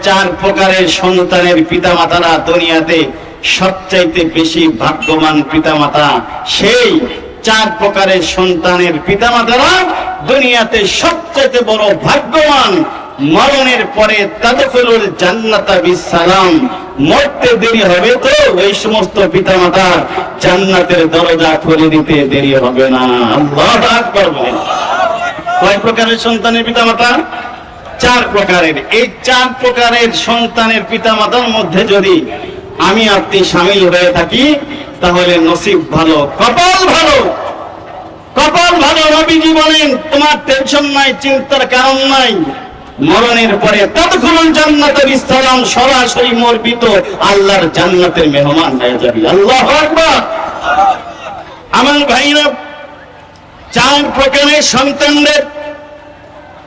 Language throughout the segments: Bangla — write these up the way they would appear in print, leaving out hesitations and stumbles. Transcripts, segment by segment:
চার প্রকারের সন্তানের পিতামাতারা দুনিয়াতে সবচাইতে বেশি ভাগ্যবান পিতামাতা। সেই চার প্রকারের সন্তানের পিতামাতারা দুনিয়াতে সবচাইতে বড় ভাগ্যবান। মরণের পরে তাদখুলুল জান্নাতা বিসসালাম, মরতে দেরি হবে তো এই সমস্ত পিতামাতা জান্নাতের দরজা খুলে দিতে দেরি হবে না। আল্লাহু আকবার বলেন। কয় প্রকারের সন্তানের পিতামাতা? চার প্রকারের। এই চার প্রকারের সন্তানের পিতামাতার মধ্যে যদি আমি আপনি শামিল হয়ে থাকি তাহলে নসিব ভালো, কপাল ভালো, কপাল ভালো। নবীজি বলেন তোমার টেনশন নাই, চিন্তার কারণ নাই। মরণের পরে তাদখুলুল জান্নাতা বিসসালাম, সরাসরি মরবি তো আল্লাহর জান্নাতের মেহমান হয়ে যাবি। আল্লাহু আকবার। আমার ভাইরা, চার প্রকারের সন্তানদের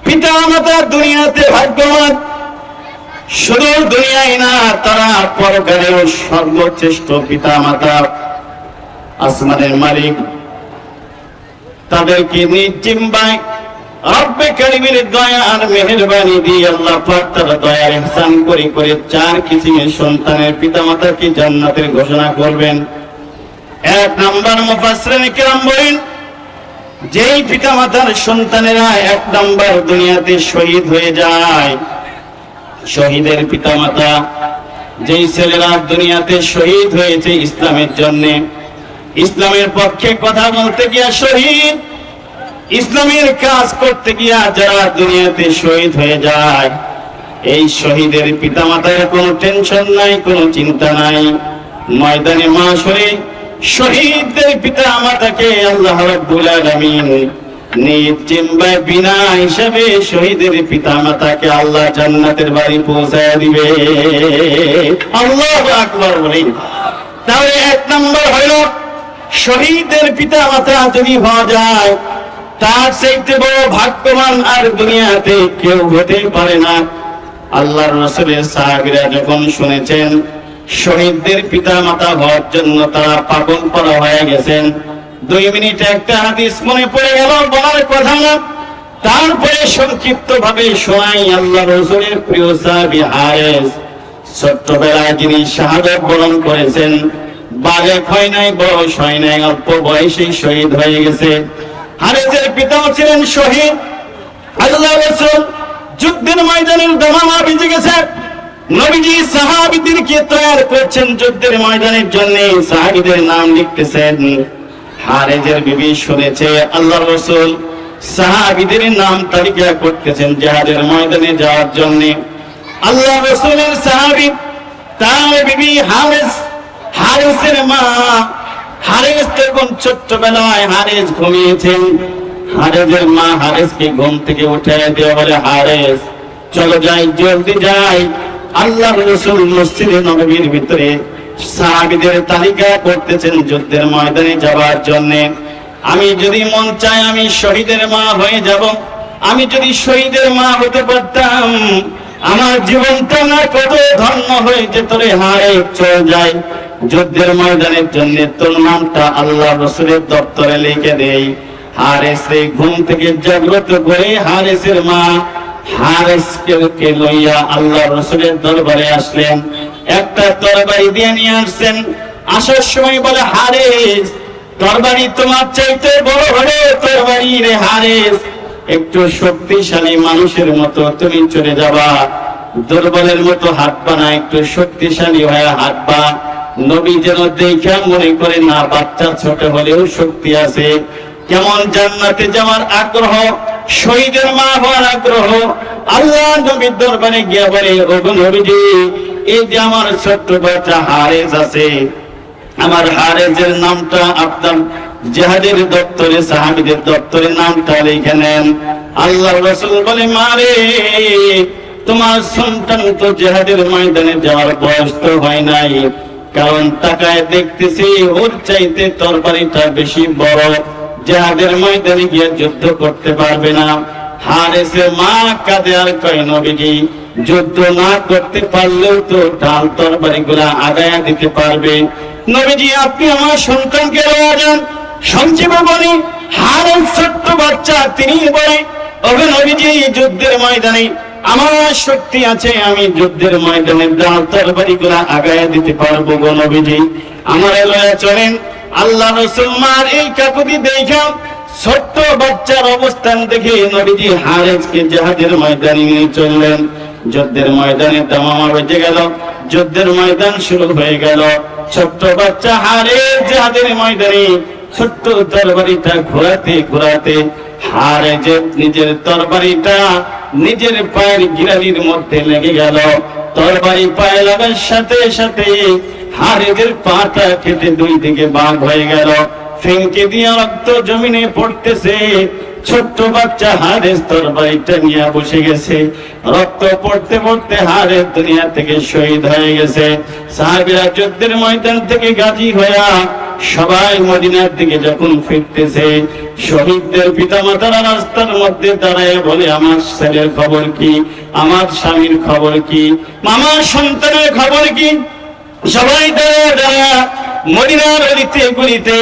পিতা মাতা দুনিয়াতে ভাগ্যবান। শুধু দুনিয়ায় না, তারা পরকালেও সর্বশ্রেষ্ঠ পিতা মাতা। আসমানের মালিক তাদেরকে নিজ জিম্মায় রব্বে কারীমের দয়া আর মেহেরবানি দিয়ে আল্লাহ পাক তার দয়ার ইহসান করে করে চার কিসিমের সন্তানের পিতামাতাকে জান্নাতের ঘোষণা করবেন। এক নাম্বার মুফাসসিরিনে কেরাম বলেন, যেই পিতামাতার সন্তানেরা এক নাম্বার দুনিয়াতে শহীদ হয়ে যায়, শহীদের পিতামাতা, যেই ছেলেরা দুনিয়াতে শহীদ হয়েছে ইসলামের জন্য, ইসলামের পক্ষে কথা বলতে গিয়া শহীদ, ইসলামের কাজ করতে গিয়া যারা দুনিয়াতে শহীদ হয়ে যায়, এই শহীদের পিতামাতার কোনো টেনশন নাই, কোনো চিন্তা নাই। ময়দানে মাশরে শহীদদের পিতামাতাকে আল্লাহ রাব্বুল আলামিন নিজ জিম্মায় বিনা হিসাবে শহীদের পিতামাতাকে আল্লাহ জান্নাতের বাড়ি পৌঁছায় দিবে। আল্লাহু আকবার বলেন। তাহলে এক নম্বর হইল শহীদের পিতামাতা যদি হওয়া যায়, তার চাইতে বড় ভাগ্যবান আর দুনিয়াতে কেউ হতে পারে না। আল্লাহর রাসূলের সাহাবীরা যখন শুনেছেন শহীদদের পিতামাতা হওয়ার জন্য তারা পাগল পড়া হয়ে গেছেন, 2 মিনিট একটা হাদিস মনে পড়ে গেল, বলার কথা না, তারপরে সংক্ষিপ্ত ভাবে শোনাই। আল্লাহর রাসূলের প্রিয় সাহাবী হারেস ছোট্টবেলায় যিনি শাহাদাত বরণ করেছেন, বালেক হয় নাই, বয়স হয় নাই, অল্প বয়সেই শহীদ হয়ে গেছে। হারেসের পিতাও ছিলেন শহীদ। আল্লাহর রাসূল যুদ্ধের ময়দানের দামামা ভিজে গেছে, নবীজি সাহাবীদেরকে তৈরি করছেন যুদ্ধের ময়দানের জন্য, সাহাবীদের নাম লিখতেছেন। হারেজের বিবি শুনেছে আল্লাহর রাসূল সাহাবীদের নাম তালিকা করতেছেন জিহাদের ময়দানে যাওয়ার জন্য। আল্লাহর রাসূলের সাহাবী তার বিবি হারেসের মা, হারেস তখন ছোট্টবেলায় হারেস ঘুমিয়েছেন। হারেসের মা হারেসকে ঘুম থেকে উঠায় দিয়ে বলে, হারেস চলো যাই, জলদি যাই। আল্লাহর রাসূল মসজিদে নববীর ভিতরে সাহাবীদের তালিকা করতেছেন যুদ্ধের ময়দানে যাওয়ার জন্য। আমি যদি মন চাই আমি শহীদের মা হয়ে যাব, আমি যদি শহীদের মা হতে পারতাম আমার জীবনটা না কত ধন্য হয়ে যেত রে। হারেস চল যাই, যুদ্ধের ময়দানের জন্য তোর নামটা আল্লাহর রাসূলের দপ্তরে লিখে দেই। হারেস ঘুম থেকে জাগ্রত করে হারেসের মা হারেসকে লইয়া আল্লাহর রাসূলের দরবারে আসলেন। একটা তরবারি দিয়ে নিয়ে আসছেন। আসার সময় বলে, হারেস তরবারি তোমার চাইতে বড় হলে তরবারি রে হারেস, একটু শক্তিশালী মানুষের মতো তুমি চলে যাবা, দুর্বলের মতো হাঁটবা না, একটু শক্তিশালী হয়ে হাঁটবা। নবী যেন দেখে মনে করে না বাচ্চা ছোট হলেও শক্তি আছে। কেমন জান্নাতে যাওয়ার আগ্রহ, শহীদের মা হওয়ার আগ্রহ। আল্লাহ নবীর দরবারে গিয়ে বলে, ওগো নবীজি, এই যে আমার ছোট্ট বাচ্চা হারেস আছে, আমার হারেসের নামটা আপনার জিহাদের দপ্তরে, সাহাবীদের দপ্তরে নামটা লিখে নেন। আল্লাহর রাসূল বলে, মারে তোমার সন্তান তো জিহাদের ময়দানে যাওয়ার বয়স তো হয় নাই, কারণ তাকায় দেখতেছি ওর চাইতে তরবারিটা বেশি বড়, জিহাদের ময়দানে গিয়ে যুদ্ধ করতে পারবে না। হারেসের মা কাঁদে আর কয়, নবীজি যুদ্ধ না করতে পারলেও তো ঢাল তরবারি গুলা আগায়া দিতে পারবে। নবীজি আপনি আমার সন্তানকে লওয়া যান। সঞ্জীবনী বলি হারেস ছোট্ট বাচ্চা, তিনি বলে, ওগো নবীজি যুদ্ধের ময়দানে আমার শক্তি আছে, আমি যুদ্ধের ময়দানে দাও তরবারিগুলা আগায়া দিতে পারবো গো নবীজি, আমার লয়া চলেন। আল্লাহ রাসূল মার এই কাকুতি দেখা, ছোট্ট বাচ্চার অবস্থান দেখে নবীজি হারেসকে জিহাদের ময়দানে নিয়ে চললেন। যুদ্ধের ময়দানে দামামা বেজে গেল, যুদ্ধের ময়দান শুরু হয়ে গেল। ছোট্ট বাচ্চা হারেস জিহাদের ময়দানে ছোট্ট তরবারিটা ঘোরাতে ঘোরাতে হারেস নিজের তরবারিটা নিজের পায়ের গিরালির মধ্যে লেগে গেল। তরবারি পায়ে লাগার সাথে সাথে হারেসের পাটা কেটে দুই দিকে ভাগ হয়ে গেল, ফেঙ্কে দিয়ে রক্ত জমিনে পড়তেছে। ছোট্ট বাচ্চা হারেস তরবারিটা নিয়ে বসে গেছে, রক্ত পড়তে পড়তে হারেস দুনিয়া থেকে শহীদ হয়ে গেছে। সাহাবীরা যুদ্ধের ময়দান থেকে গাজী হয়ে সবাই মদিনার দিকে যখন ফিরতেছে, শহীদদের পিতামাতারা রাস্তার মধ্যে দাঁড়ায় বলে, আমার ছেলের খবর কি, আমার স্বামীর খবর কি, আমার সন্তানের খবর কি? সবাই দাঁড়ায় দাঁড়ায় মদিনার অলিতে গলিতে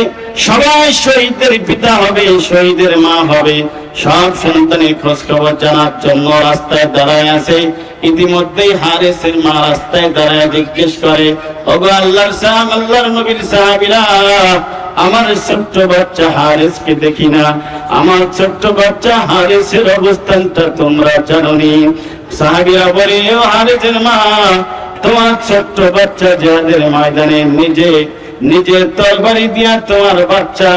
সবাই শহীদদের পিতা হবে, শহীদের মা হবে, সব সন্তানের খোঁজ খবর জানার জন্য রাস্তায় দাঁড়ায় আছে। ইতিমধ্যেই হারেসের মা রাস্তায় দাঁড়ায় জিজ্ঞেস করে, ওগো আল্লাহর সাহাব, আল্লাহর নবীর সাহাবীরা, আমার ছোট্ট বাচ্চা হারেসকে দেখি না, আমার ছোট্ট বাচ্চা হারেসের অবস্থানটা তোমরা জানোনি? সাহাবীরা বলে, ও হারেসের মা, তোমার ছোট্ট বাচ্চা জিহাদের ময়দানে নিজের তরবারি দিয়া তোমার বাচ্চা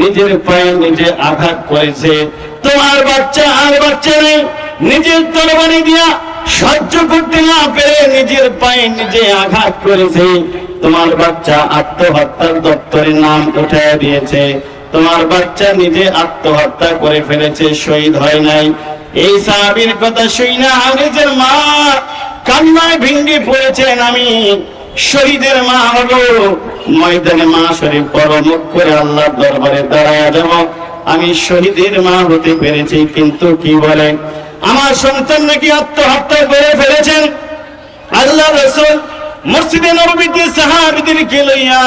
নিজের পায়ে নিজে আঘাত করেছে। তোমার বাচ্চা আর বাচ্চা নেই, নিজের তরবারি দিয়া সহ্য করতে না পেরে নিজের পায়ে নিজে আঘাত করেছে। তোমার বাচ্চা আত্মহত্যার দপ্তরের নাম উঠায় দিয়েছে, তোমার বাচ্চা নিজে আত্মহত্যা করে ফেলেছে, শহীদ হয় নাই। এই সাহাবীর কথা শুই না হারেসের মা কান্নায় ভেঙে পড়েছেন, আমি শহীদের মা হব, ময়দানে মা শরীফ বড় মুখ করে আল্লাহর দরবারে দাঁড়ায় যাব, আমি শহীদের মা হতে পেরেছি। কিন্তু কি বলে, আমার সন্তান নাকি আত্মহত্যা করে ফেলেছেন। আল্লাহ রাসূল মসজিদে নববীতে সাহাবীদেরকে লইয়া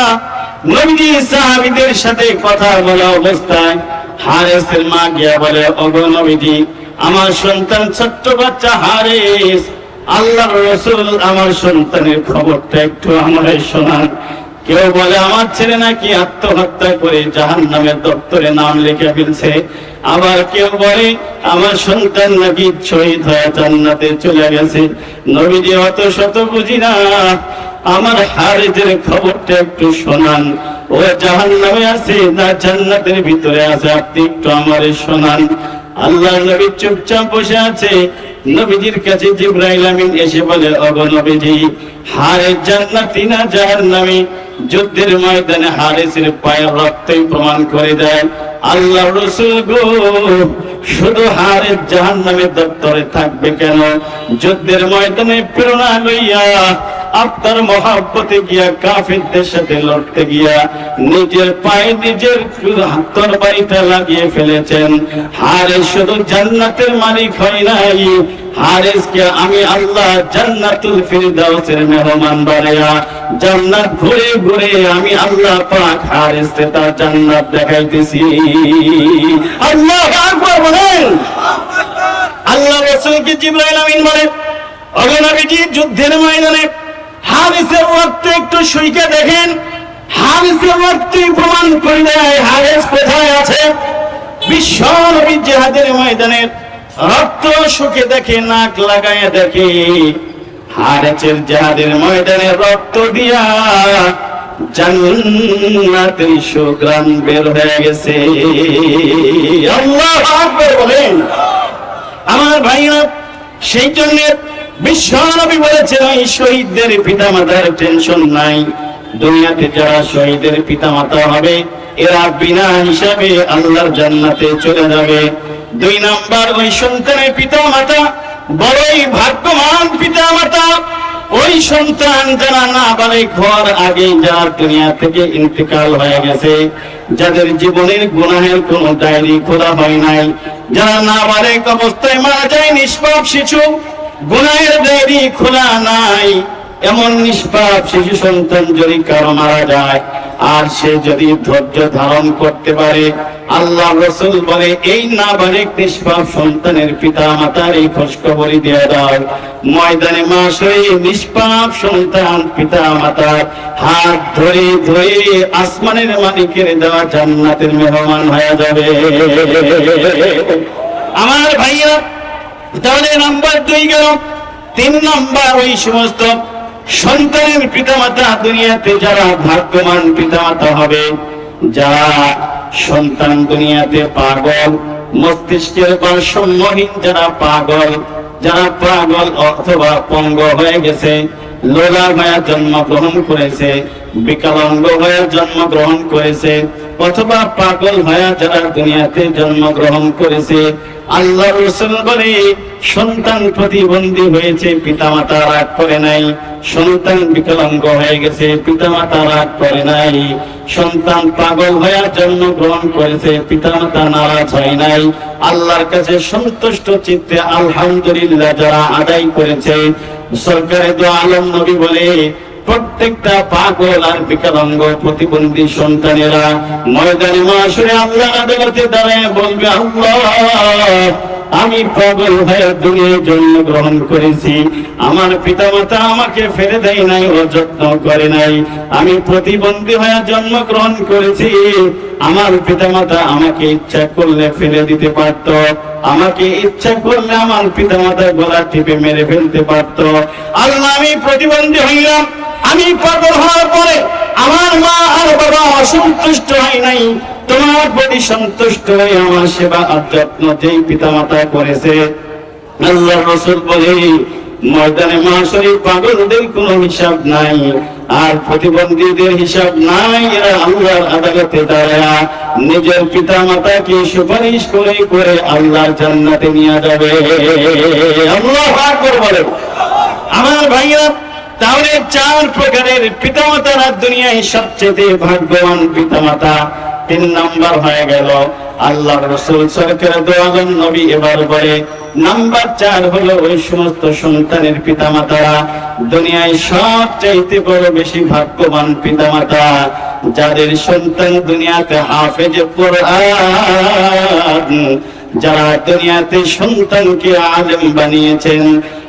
নবীজি সাহাবীদের সাথে কথা বলা অবস্থায় হারেসের মা গিয়া বলে, ওগো নবীজি, আমার সন্তান ছোট্ট বাচ্চা হারেস, আল্লাহ রাসূল আমার সন্তানের খবরটা একটু আমারে শোনান। কেউ বলে আমার ছেলে নাকি আত্মহত্যা করে জাহান্নামের দপ্তরে নাম লিখে ফেলছে, আবার কেউ বলে আমার সন্তান নাকি শহীদ হয়ে জান্নাতে চলে গেছে। নবীজি অত শত বুঝি না, আমার হারেসের খবরটা একটু শোনান, ও জাহান্নামে আছে না জান্নাতের ভিতরে আছে, আপনি একটু আমারে শোনান। আল্লাহর নবী চুপচাপ বসে আছে। নবীজির কাছে জিবরাইল আমিন এসে বলে, ওগো নবীজি, হারেস জান্নাতি না জাহান্নামী? যুদ্ধের ময়দানে হারেসের পায়ের রক্তই প্রমাণ করে দেয়। আল্লাহর রাসূল গো, শুধু হারেস জাহান্নামের দপ্তরে থাকবে কেন? যুদ্ধের ময়দানে প্রেরণা লইয়া আপনার মহব্বতে গিয়া কাফিরদের সাথে লড়তে গিয়া নিজের পায়ে নিজের তরবারিটা লাগিয়ে ফেলেছেন। হারেস শুধু জান্নাতের মালিক হয় নাই, হারেসকে আমি আল্লাহ জান্নাতুল ফিরদাউসের মেহমান বানায়া জান্নাত ঘুরে ঘুরে আমি আল্লাহ পাক হারেসকে তার জান্নাত দেখাইতেছি। আল্লাহু আকবার বলেন। আল্লাহ রাসূলকে জিবরাইল আমিন বলে, ওগো নবীজি, যুদ্ধের ময়দানে হারেসের রক্ত একটু শুইকে দেখেন। হারেসের রক্তই প্রমাণ করে দেয় হারেস কোথায় আছে। বিশ্ব নবী জিহাদের ময়দানে রক্ত শুকে দেখে, নাক লাগায় দেখে, হারেসের জিহাদের ময়দানে রক্ত দিয়া জান্নাতের সুঘ্রাণ বের হয়ে গেছে। আল্লাহু আকবার বলেন। আমার ভাইরা, সেই জন্য বিশ্ব নবী বলেছেন, ওই শহীদদের পিতামাতার টেনশন নাই। দুনিয়াতে যারা শহীদের পিতামাতা হবে এরা বিনা হিসাবে আল্লাহর জান্নাতে চলে যাবে। 2 নাম্বার, ওই সন্তানের পিতামাতা বড়ই ভাগ্যবান পিতামাতা। ওই সন্তান যারা নাবালেগ হওয়ার আগে যারা দুনিয়া থেকে ইন্তেকাল হয়ে গেছে, যাদের জীবনের গুনাহের কোনো ডায়েরি খোলা হয় নাই, যারা নাবালেগ অবস্থায় মারা যায়, নিষ্পাপ শিশু, গুনাহের ডায়েরি খোলা নাই, এমন নিষ্পাপ শিশু সন্তান যদি কারো মারা যায় আর সে যদি ধৈর্য ধারণ করতে পারে, আল্লাহ রাসূল বলে এই নাবালিগ নিষ্পাপ সন্তানের পিতা মাতার এই খোঁজখবরই দিয়ে দাও, ময়দানে মাশরে নিষ্পাপ সন্তান পিতা মাতার হাত ধরে ধরে আসমানের মালিকের দেওয়া জান্নাতের মেহমান হয়ে যাবে। আমার ভাইয়া, তাহলে নাম্বার 2 গেল। 3 নাম্বার ওই সমস্ত সন্তানের পিতামাতা দুনিয়াতে যারা ভাগ্যবান পিতামাতা হবে, যারা সন্তান দুনিয়াতে পাগল, মস্তিষ্কের ভারসাম্যহীন, যারা পাগল অথবা পঙ্গ হয়ে গেছে, লোলা হয়ে জন্মগ্রহণ করেছে, বিকলাঙ্গ হয়ে জন্মগ্রহণ করেছে, অথবা পাগল হয়ে যারা দুনিয়াতে জন্মগ্রহণ করেছে, আল্লাহ রাসূল বলে সন্তান প্রতিবন্ধী হয়েছে, পিতামাতা রাগ করে নাই। সন্তান বিকলাঙ্গ হয়ে গেছে, পিতামাতা রাগ করে নাই। সন্তান পাগল হয়ে জন্মগ্রহণ করেছে, পিতামাতা নারাজ হয় নাই। আল্লাহর কাছে সন্তুষ্ট চিত্তে আলহামদুলিল্লাহ যারা আদায় করেছে, সরকারে দু আলম নবী বলে প্রত্যেকটা পাগল আর বিকলাঙ্গ প্রতিবন্ধী সন্তানেরা ময়দানে মাশরে আল্লাহর আদালতে দাঁড়ায় বলবে, আল্লাহ আমি পাগল হয়ে দুনিয়ায় জন্মগ্রহণ করেছি, আমার পিতামাতা আমাকে ফেলে দেয় নাই, ও যত্ন করে নাই। আমি প্রতিবন্ধী হয়ে জন্মগ্রহণ করেছি, আমার পিতামাতা আমাকে ইচ্ছা করলে ফেলে দিতে পারত, আমাকে ইচ্ছা করলে আমার পিতামাতা গলা টিপে মেরে ফেলতে পারত। আল্লাহ আমি প্রতিবন্ধী হইলাম, আমি পাগল হওয়ার পরে আমার মা আর বাবা অসন্তুষ্ট হয় নাই, তোমার প্রতি সন্তুষ্ট হয়ে আমার সেবা আর যত্ন যেই পিতামাতা করেছে, আল্লাহ রাসূল বলে ময়দানে মাশরে পাগলদের কোনো হিসাব নাই আর প্রতিবন্ধীদের হিসাব নাই। এরা আল্লাহর আদালতে দাঁড়ায় নিজের পিতামাতাকে সুপারিশ করে করে আল্লাহর জান্নাতে নিয়ে যাবে। আল্লাহু আকবার বলে। আমার ভাইরা, তাহলে 4 প্রকারের পিতামাতারা দুনিয়ায় সবচেয়ে ভাগ্যবান পিতামাতা। 3 নাম্বার হয়ে গেল। আল্লাহ রাসূল সরকার দু আলম নবী এবার বলে নাম্বার 4 হলো ওই সমস্ত সন্তানের পিতামাতারা দুনিয়ায় সবচেয়ে বড় বেশি ভাগ্যবান পিতামাতা, যাদের সন্তান দুনিয়াতে হাফেজ কোরআন, যারা দুনিয়াতে সন্তানকে আলেম বানিয়েছেন।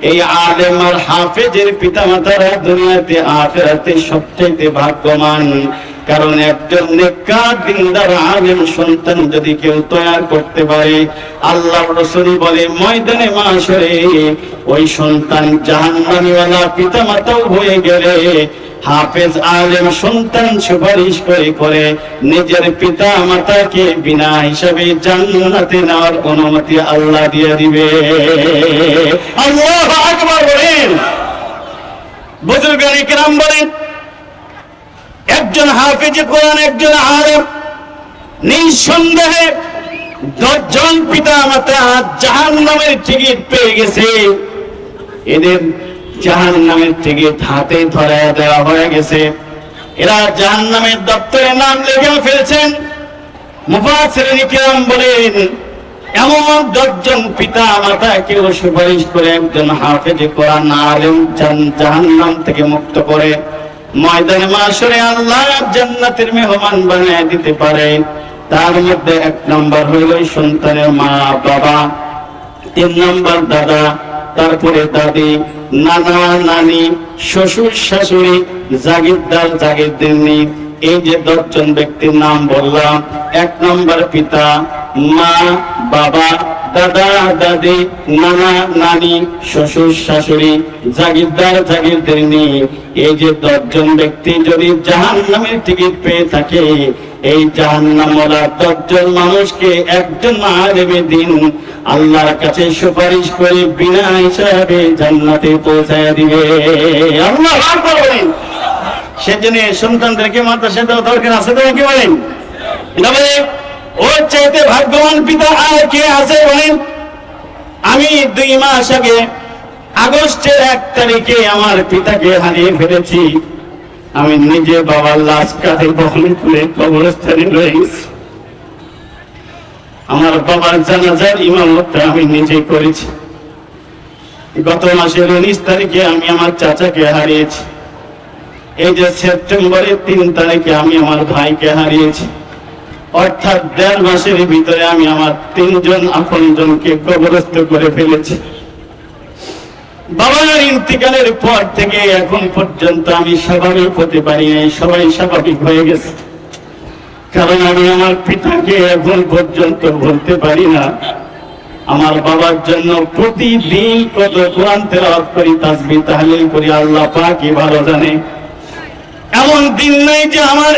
এই আলেম আর হাফেজের পিতামাতারা দুনিয়াতে আখিরাতে সবচেয়ে ভাগ্যবান। কারণ একজন নেককার দিনদার আলেম সন্তান যদি কেউ তৈরি করতে পারে, আল্লাহর রাসূল বলে ময়দানে মাশরে ওই সন্তান জাহান্নামীওয়ালা পিতামাতাও হয়ে গেলে হাফেজ আলেম সন্তান সুপারিশ করে করে নিজের পিতা মাতাকে বিনা হিসাবে জান্নাতে নেওয়ার অনুমতি আল্লাহ দিয়ে দিবে। আল্লাহু আকবার বলেন। বুজুর্গানে কিরাম বলেন একজন হাফেজ কোরআন, একজন আলেম নিঃসন্দেহে 10 জন পিতা মাতা জাহান্নামের টিকিট পেয়ে গেছে। এদের জাহান্নামের টিকিট হাতে ধরায় দেওয়া হয়ে গেছে। এরা জাহান্নামের দপ্তরে নাম লিখে ফেলেছেন। মুফাসসিরিন কিরাম বলেন এমন 10 জন পিতা মাতা কেউ সুপারিশ করে একজন হাফেজ কোরআন আলেম জাহান্নাম থেকে মুক্ত করে ময়দানে মাশরে আল্লাহ জান্নাতের মেহমান বানিয়ে দিতে পারে। তার মধ্যে 1 নাম্বার হইল সন্তানের মা বাবা, 3 নাম্বার দাদা, তারপরে দাদি, নানা নানি, শ্বশুর শাশুড়ি, জাগিরদার জাগিরদিনী। এই যে 10 জন ব্যক্তির নাম বললাম, 1 নাম্বার পিতা, মা, বাবা, দাদা দাদি, নানা নানি, শ্বশুর শাশুড়ি, জাগিরদার জাগিরদিনী। এই যে 10 জন ব্যক্তি যদি জাহান্নামের টিকিট পেয়ে থাকে, এই জাহান্নামওয়ালা 10 জন মানুষকে একজন আলেমে দিন আল্লাহর কাছে সুপারিশ করে বিনা হিসাবে জান্নাতে পৌঁছায় দিবে। আল্লাহু আকবার বলেন। সেজন্য সন্তানদেরকে মাদ্রাসা দেওয়া দরকার আছে তো কি বলেন? তবে ওর চাইতে ভাগ্যবান পিতা আর কে আছে বলেন? আমি 2 মাস আগে আগস্টের 1 তারিখে আমার পিতাকে হারিয়ে ফেলেছি। আমি নিজে বাবার লাশ কাঁধে বহন করে কবরস্থানে রয়েছি। আমার বাবার জানাজার ইমামতটা আমি নিজে করেছি। গত মাসের 19 তারিখে আমি আমার চাচাকে হারিয়েছি। এই যে সেপ্টেম্বরের 3 তারিখে আমি আমার ভাইকে হারিয়েছি। অর্থাৎ 1.5 মাসের ভিতরে আমি আমার 3জন আপনজনকে কবরস্থ করে ফেলেছি। বাবার ইন্তিকালের পর থেকে এখন পর্যন্ত আমি স্বাভাবিক হতে পারি নাই, সবাই স্বাভাবিক হয়ে গেছে। কারণ আমি আমার পিতাকে এখন পর্যন্ত বলতে পারি না। আমার বাবার জন্য প্রতিদিন কত কোরআন তেলাওয়াত করি, তাসবিহ তাহলিল করি, আল্লাহ পাকই ভালো জানে। এমন দিন নাই যে আমার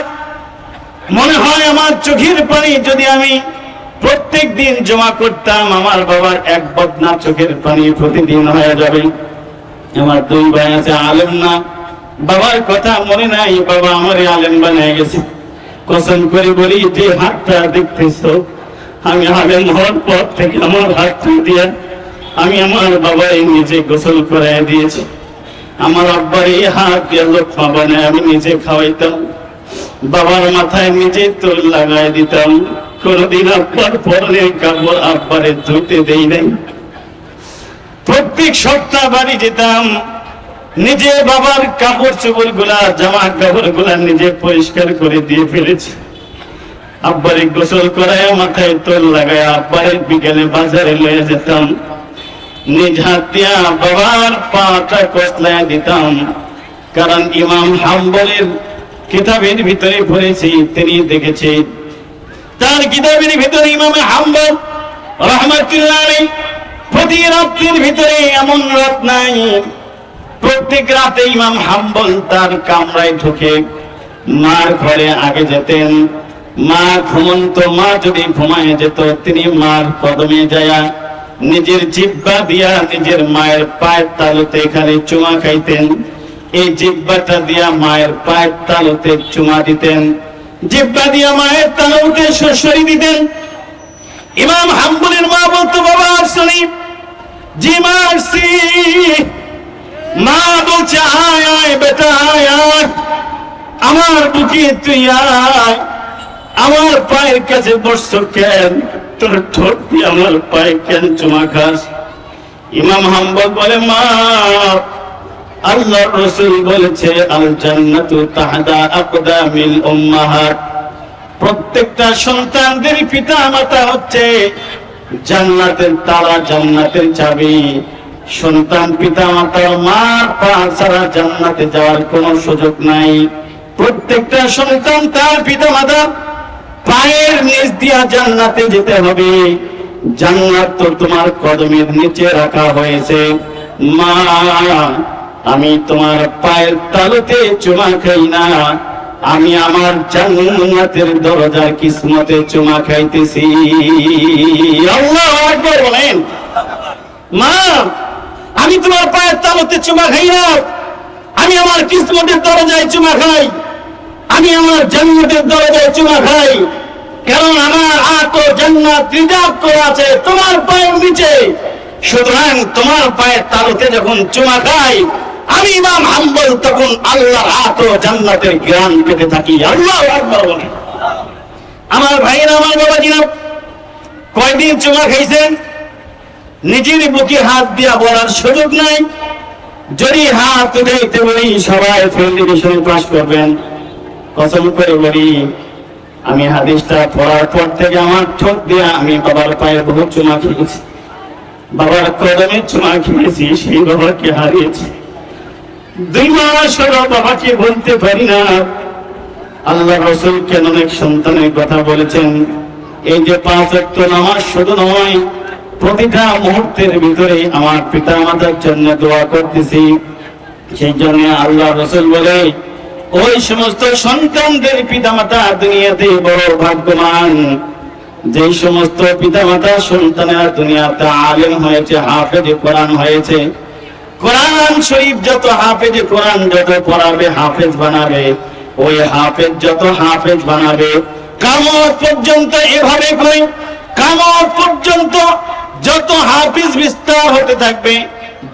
মনে হয় আমার চোখের পানি যদি আমি প্রত্যেক দিন জমা করতাম, আমার বাবার এক বদনা চোখের পানি প্রতিদিন হয়ে যাবে। আমার 2 ভাই আছে, আলেম না, বাবার কথা মনে নাই, বাবা আমারে আলেম বানিয়ে গেছে। কসম করে বলি, যে হাতটা দেখতেছো, আমি আলেম হওয়ার পর থেকে আমার হাতটা দিয়ে আমি আমার বাবার নিজে গোসল করাই দিয়েছি। আমার আব্বার এই হাত দিয়ে লোকমা বানায় আমি নিজে খাওয়াইতাম, বাবার মাথায় নিজে তোল লাগাই দিতাম। কোনদিন আব্বার পরনের কাপড় আব্বারে ধুতে দেই নাই। প্রত্যেক সপ্তাহ বাড়ি যেতাম, নিজে বাবার কাপড় চোপড় গুলা, জামা কাপড় গুলা নিজে পরিষ্কার করে দিয়ে ফেলেছি। আব্বারে গোসল করায় মাথায় তোল লাগায় আব্বারে বিকেলে বাজারে লয়ে যেতাম, নিজ হাত দিয়া বাবার পাটা কসলায় দিতাম। কারণ ইমাম হাম্বলের কিতাবের ভিতরে পড়েছি, তিনি দেখেছি তার কিতাবের ভিতরে ইমাম হাম্বল রাহমাতুল্লাহ আলাইহি প্রতি রাতের ভিতরে এমন রাত নাই, প্রত্যেক রাতে ইমাম হাম্বল তার কামরায় ঢুকে মার ঘরে আগে যেতেন। মা ঘুমন্ত, মা যদি ঘুমায় যেত, তিনি মার কদমে যায়া নিজের জিহ্বা দিয়া নিজের মায়ের পায়ের তালুতে এখানে চুমা খাইতেন। এই জিহ্বাটা দিয়া মায়ের পায়ের তালুতে চুমা দিতেন, জিহ্বা দিয়া মায়ের তালুতে সরসরি দিতেন। ইমাম হাম্বলের মা বলতো, বাবা আসনি? জি মা আসছি। মা বলছে, আয় আয় বেটা, আয় আয় আমার বুকে তুই আয়, আমার পায়ের কাছে বসছো কেন? তোর ঠোঁট দিয়ে আমার পায়ে কেন চুমা খাস? ইমাম হাম্বল বলে, মা আল্লাহর রাসূল বলেছে, আল জান্নাতু তাহতা আকদামিল উম্মাহাত, প্রত্যেকটা সন্তানদের পিতা মাতা হচ্ছে জান্নাতের তালা, জান্নাতের চাবি। সন্তান পিতা মাতার মার পা ছাড়া জান্নাতে যাওয়ার কোনো সুযোগ নাই। প্রত্যেকটা সন্তান তার পিতা মাতা পায়ের নিচ দিয়া জান্নাতে যেতে হবে। জান্নাত তো তোমার কদমের নিচে রাখা হয়েছে। মা, আমি তোমার পায়ের তালুতে চুমা খাই না, আমি আমার জান্নাতের দরজার কিসমতে চুমা খাইতেছি। আল্লাহু আকবার বলেন। মা, আমি তোমার পায়ের তালুতে চুমা খাই না, আমি আমার কিসমতের দরজায় চুমা খাই, আমি আমার জান্নাতের দরজায় চুমা খাই। কারণ আমার হাত ও জান্নাত রিজার্ভ করা আছে তোমার পায়ের নিচে। সুতরাং তোমার পায়ের তালুতে যখন চুমা খাই, আমি ইমাম হাম্বল তখন আল্লাহর হাত ও জান্নাতের জ্ঞান পেতে থাকি। আল্লাহু আকবার বলেন। আমার ভাইয়েরা, আমার বাবাজিরা, কয়দিন চুমা খাইছেন? নিজের বুকে হাত দিয়া বলার সুযোগ নাই। যদি হাত উঠাইতে বলি, সবাই ফেল ডিভিশনে পাস করবেন। কসম করে বলি, আমি হাদিসটা পড়ার পর থেকে আমার ঠোঁট দিয়া আমি বাবার পায়ে বহু চুমা খেয়েছি, বাবার কদমে চুমা খেয়েছি, সেই বাবাকে হারিয়েছি। 2 মাস হলো বাবাকে বলতে পারি না। আল্লাহ রাসূল কেন অনেক সন্তানের কথা বলেছেন। এই যে 5 ওয়াক্ত নামাজ শুধু নয়, প্রতিটা মুহূর্তের ভিতরে আমার পিতা মাতার জন্য দোয়া করতেছি। সেই জন্য আল্লাহ রাসূল বলে, ওই সমস্ত সন্তানদের পিতামাতা দুনিয়াতে বড় ভাগ্যবান, যে সমস্ত পিতামাতা সন্তানেরা দুনিয়াতে আলেম হয়েছে, হাফেজে কোরআন হয়েছে। কোরআন শরীফ যত হাফেজে কোরআন যত পড়াবে, হাফেজ বানাবে, ওই হাফেজ যত হাফেজ বানাবে, কিয়ামত পর্যন্ত এভাবে করে কিয়ামত পর্যন্ত যত হাফেজ বিস্তার হতে থাকবে,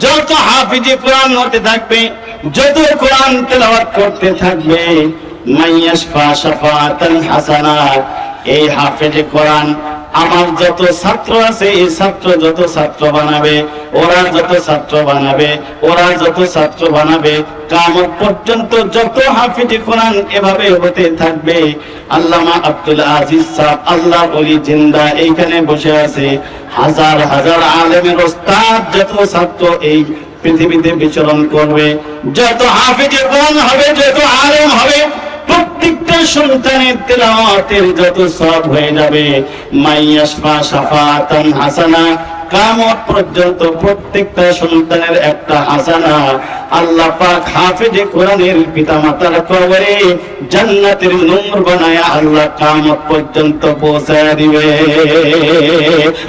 যত হাফিজে কোরআন হতে থাকবে, যত কোরআন তেলাওয়াত করতে থাকবে, মাইয়াশফা শাফাআতান হাসানা, এই হাফেজে কোরআন আমার যত ছাত্র আছে এই ছাত্র যত ছাত্র বানাবে, ওরা যত ছাত্র বানাবে, ওরা যত ছাত্র বানাবে, কিয়ামত পর্যন্ত যত হাফিজে কোরআন এভাবে হতে থাকবে। আল্লামা আব্দুল আজিজ সাহেব আল্লাহর ওলি জিন্দা এইখানে বসে আছে। হাজার হাজার আলেমের ওস্তাদ যত ছাত্র এই পৃথিবীতে বিচরণ করবে, যত হাফিজে কোরআন হবে, যত আলেম হবে, প্রত্যেকটা সন্তানের তেলাওয়াতের যত সওয়াব হয়ে যাবে। মাইয়াশফা শাফাতান হাসানা, কিয়ামত পর্যন্ত প্রত্যেকটা সন্তানের একটা হাসানা আল্লাহ পাক হাফেজে কোরআনের পিতামাতার কবরে জান্নাতের নূর বানায়া আল্লাহ কিয়ামত পর্যন্ত পৌঁছায় দিবে।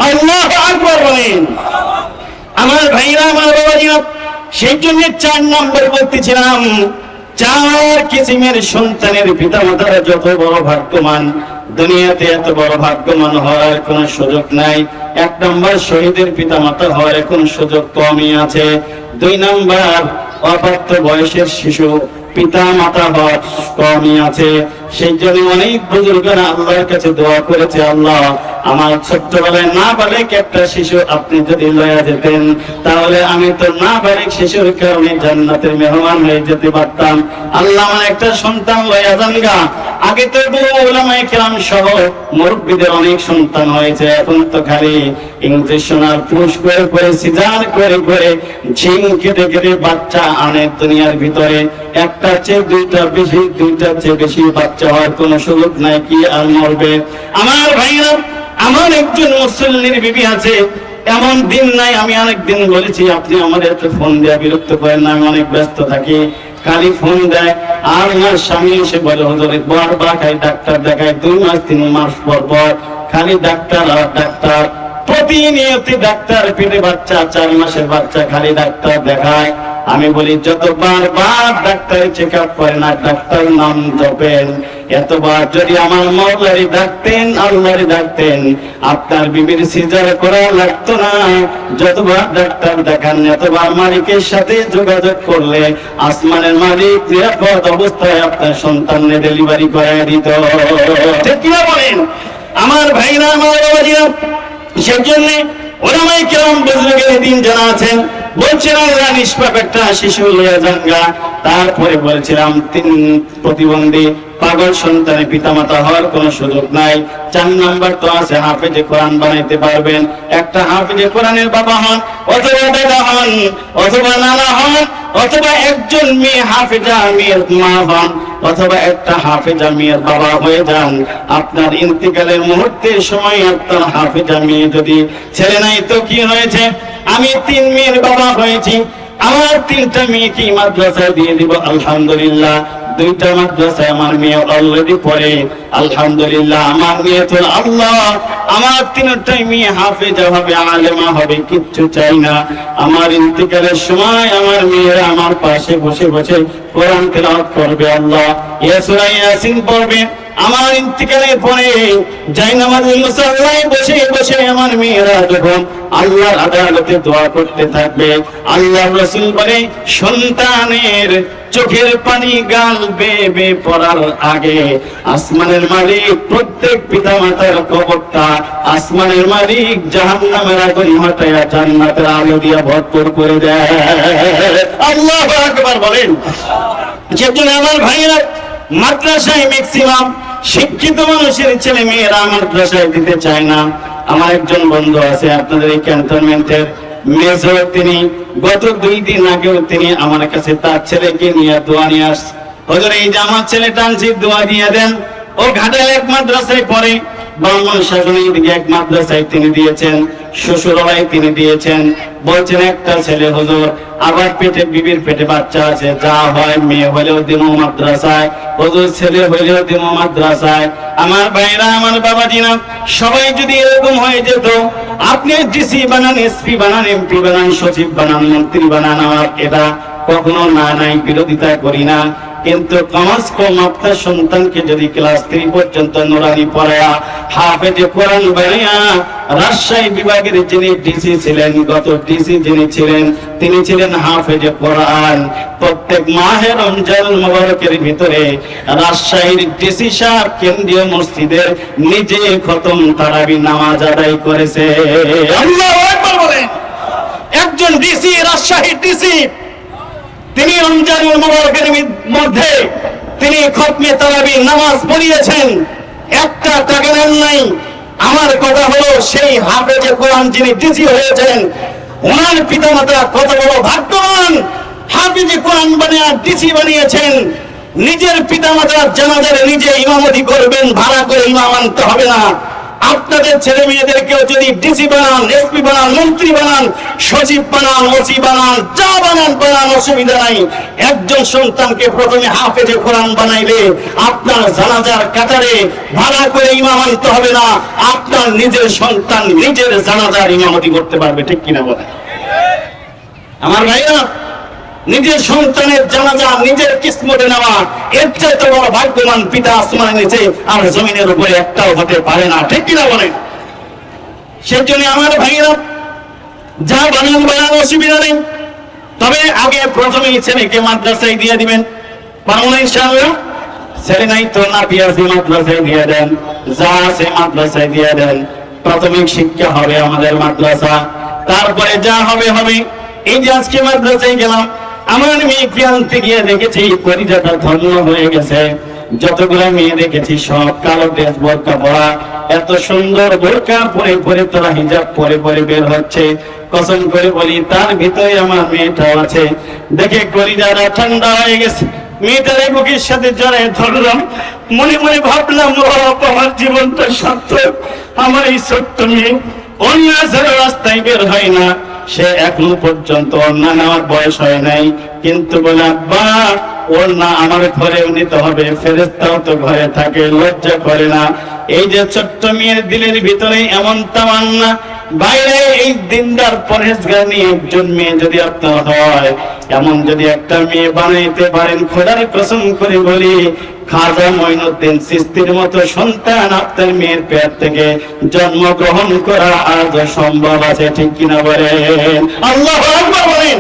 আল্লাহু আকবার বলেন। আমার ভাইরা, আমার বাবাজিরা, সেই জন্য 4 নম্বর বলতেছিলাম, 4 কিসিমের সন্তানের পিতামাতারা যত বড় ভাগ্যবান, দুনিয়াতে এত বড় ভাগ্যবান হওয়ার কোন সুযোগ নাই। 1 নম্বর শহীদের পিতামাতা হওয়ার কোনো সুযোগ কমই আছে। 2 নম্বর অপ্রাপ্ত বয়সের শিশু পিতা মাতা হওয়ার কমই আছে। সেই জন্য অনেক বুজুর্গরা আল্লাহর কাছে দোয়া করেছে, আল্লাহ আমার ছোট্টবেলায় নাবালিগ একটা শিশু আপনি যদি লয়া যেতেন, তাহলে আমি তো নাবালিগ শিশুর কারণে জান্নাতের মেহমান হয়ে যেতে পারতাম। আল্লাহ আমার একটা সন্তান লয়া যান গা। আগে তো উলামায়ে কেরাম সহ মুরব্বিদের অনেক সন্তান হয়েছে, এখন তো খালি ইঞ্জেকশন আর পুশ করে করে সিজার করে করে ঝিং কেটে কেটে বাচ্চা আনে দুনিয়ার ভিতরে। একটা চেয়ে দুইটা বেশি, দুইটার চেয়ে বেশি বাচ্চা হওয়ার কোনো সুযোগ নাই, কি আর মরবে। আমার ভাইরা, আমার একজন মুসল্লির বিবি আছে, এমন দিন নাই আমি অনেক দিন বলেছি আপনি আমাদের একটু ফোন দেয়া বিরক্ত করেন না, আমি অনেক ব্যস্ত থাকি। খালি ফোন দেয় আর আমার স্বামী এসে বলে, হুজুর বারবার খালি ডাক্তার দেখায়, 2 মাস 3 মাস পর পর খালি ডাক্তার আর ডাক্তার, প্রতিনিয়ত ডাক্তার, পেটে বাচ্চা 4 মাসের বাচ্চা, খালি ডাক্তার দেখায়। আমি বলি যতবার ডাক্তার চেক আপ করেন আর ডাক্তার নাম জপেন, এতবার যদি আমার মওলারে ডাকতেন, আল্লাহরে ডাকতেন, আপনার বিবির সিজার করা লাগতো না। যতবার ডাক্তার দেখান, এতবার মালিকের সাথে যোগাযোগ করলে আসমানের মালিক নিরাপদ অবস্থায় আপনার সন্তানের ডেলিভারি করায় দিত। ঠিক কি বলেন আমার ভাইরা, আমার বাবাজিরা? সেই জন্য উলামায়ে কেরাম বুজুর্গের দিন জানা আছেন, বলছিলাম নিষ্পাপ একটা শিশু লইয়া যাঙ্গা। তারপরে বলছিলাম 3 প্রতিবন্ধী পাগল সন্তানের পিতামাতা হওয়ার কোনো সুযোগ নাই। 4 নম্বর তো আছে হাফেজে কোরআন বানাইতে পারবেন। একটা হাফেজে কোরআনের বাবা হন, অথবা দাদা হন, অথবা নানা হন, অথবা একজন মেয়ে হাফেজা মেয়ের মা হন, অথবা একটা হাফেজা মেয়ের বাবা হয়ে যান। আপনার ইন্তিকালের মুহূর্তের সময় আপনার হাফেজা মেয়ে যদি ছেলে নাই তো কি হয়েছে? আমি 3 মেয়ের বাবা হয়েছি, আমার 3টা মেয়েকে মাদ্রাসায় দিয়ে দিব আলহামদুলিল্লাহ। 2টা মাদ্রাসায় আমার মেয়ে অলরেডি পড়ে আলহামদুলিল্লাহ। আমার মেয়ে তো আল্লাহ, আমার 3টাই মেয়ে হাফেজা হবে, আলেমা হবে, কিচ্ছু চাই না। আমার ইন্তিকালের সময় আমার মেয়েরা আমার পাশে বসে বসে কোরআন তেলাওয়াত করবে, আল্লাহ সূরা ইয়াসিন পড়বে। আমার ইন্তিকালের পরে জায়নামাজের মুসাল্লায় বসে বসে আমার মেয়েরা যখন আল্লাহর আদালতে দোয়া করতে থাকবে, আল্লাহর রাসূল বলে সন্তানের চোখের পানি গাল বেয়ে বেয়ে পড়ার আগে আসমানের মালিক প্রত্যেক পিতামাতার কবরটা, আসমানের মালিক জাহান্নামের আগুন হটায়া জান্নাতের আলো দিয়া ভরপুর করে দেয়। আল্লাহু আকবার বলেন। যেদিন আমার ভাইরা মাদ্রাসায় ম্যাক্সিমাম শিক্ষিত মানুষের ছেলে মেয়েরা মাদ্রাসায় দিতে চায় না। আমার একজন বন্ধু আছে আপনাদের এই ক্যান্টনমেন্টের মেজর, তিনি গত 2 দিন আগেও তিনি আমার কাছে তার ছেলেকে নিয়ে দোয়া নিয়ে আসছে, হুজুর এই যে আমার ছেলে টানছি দোয়া দিয়ে দেন। ও ঘাটাল এক মাদ্রাসায় পড়ে, ব্রাহ্মণ শাসনের দিকে এক মাদ্রাসায় তিনি দিয়েছেন, শ্বশুরালয়ে তিনি দিয়েছেন। বলছেন একটা ছেলে হুজুর, আবার পেটে বিবির পেটে বাচ্চা আছে, যা হয় মেয়ে হলেও দিমু মাদ্রাসায়, হুজুর ছেলে হলেও দিমু মাদ্রাসায়। আমার ভাইরা, আমার বাবাজিরা, সবাই যদি এরকম হয়ে যেত, আপনি ডিসি বানান, এসপি বানান, এমপি বানান, সচিব বানান, মন্ত্রী বানান, আমার এটা কখনো না নাই বিরোধিতা করি না। কিন্তু কমাস কম আপনার সন্তানকে যদি ক্লাস 3 পর্যন্ত নুরানি পড়ায়া হাফেজে কোরআন বানায়া রাজশাহী বিভাগের যিনি ডিসি ছিলেন, গত ডিসি যিনি ছিলেন, তিনি ছিলেন হাফেজে কোরআন। প্রত্যেক মাহে রমজানুল মুবারকের ভিতরে রাজশাহীর ডিসি সাহেব কেন্দ্রীয় মসজিদের নিজে খতম তারাবি নামাজ আদায় করেছে। আল্লাহু আকবার বলেন। একজন ডিসি, রাজশাহীর ডিসি, তিনি রমজানুল মুবারকের মধ্যে তিনি খতমে তারাবি নামাজ পড়িয়েছেন, একটা টাকা নেন নাই। আমার কথা হলো সেই হাফেজে কোরআন যিনি ডিসি হয়েছেন, ওনার পিতামাতা কত বড় ভাগ্যবান, হাফেজে কোরআন বানিয়ে ডিসি বানিয়েছেন। নিজের পিতামাতার জানাজার নিজে ইমামতি করবেন, ভাড়া করে ইমাম আনতে হবে না। আপনাদের ছেলে মেয়েদেরকেও যদি ডিসি বানান, এসপি বানান, মন্ত্রী বানান, সচিব বানান, ওসি বানান, যা বানান বানান, অসুবিধা নাই। একজন সন্তানকে প্রথমে হাফেজে কোরআন বানাইলে আপনার জানাজার কাতারে ভাড়া করে ইমাম আনতে হবে না, আপনার নিজের সন্তান নিজের জানাজার ইমামতি করতে পারবে। ঠিক কিনা বলেন আমার ভাইরা? নিজের সন্তানের জানাজা নিজের কিসমতে নেওয়া, এর চাইতে বড় ভাগ্যবান পিতা আসমানের নিচে আর জমিনের উপরে একটাও হতে পারে না। ঠিক কিনা বলেন? সেজন্য আমার ভাইরা, যা বানান বানান, অসুবিধা নেই, তবে আগে প্রথমেই ছেলেকে মাদ্রাসায় দিয়ে দিবেন। পারবো না ইনশাআল্লাহ? ছেলে নাই তো না পিয়াসি মাদ্রাসায় দিয়ে দেন, যা আছে মাদ্রাসায় দিয়ে দেন। প্রাথমিক শিক্ষা হবে আমাদের মাদ্রাসা, তারপরে যা হবে হবে। এই যে আজকে মাদ্রাসায় গেলাম, আমার মেয়েকে আনতে গিয়ে দেখেছি পরিজাটা ধন্য হয়ে গেছে। যতগুলো মেয়ে দেখেছি সব কালো ড্রেস, বোরকা পরা, এত সুন্দর বোরকা পরে পরে তারা হিজাব পরে পরে বের হচ্ছে। কসম করে বলি তার ভিতরে আমার মেয়েটাও আছে। দেখে কলিজাটা ঠান্ডা হয়ে গেছে। মেয়েটার বুকের সাথে জড়ায় ধরলাম, মনে মনে ভাবলাম আমার জীবনটা সার্থক। আমার এই ছোট্ট মেয়ে অন্য রাস্তায় বের হয় না, সে এখনো পর্যন্ত ওড়না নেওয়ার বয়স হয় নাই, কিন্তু বলে আব্বা ওড়না আমার ঘরেও নিতে হবে, ফেরেশতাও তো ঘরে থাকে, লজ্জা করে না। এই যে ছোট্ট মেয়ের দিলের ভিতরে এমন তামান্না, বাইরে এই দিনদার পরহেজগারী একজন মেয়ে যদি আপনার হয়, এমন যদি একটা মেয়ে বানাইতে পারেন, খোদার কসম করে বলি খাজা মঈনুদ্দিন চিশতির মতো সন্তান আপনার মেয়ের পেট থেকে জন্মগ্রহণ করা আজ সম্ভব আছে। ঠিক কিনা বলেন? আল্লাহু আকবার বলেন।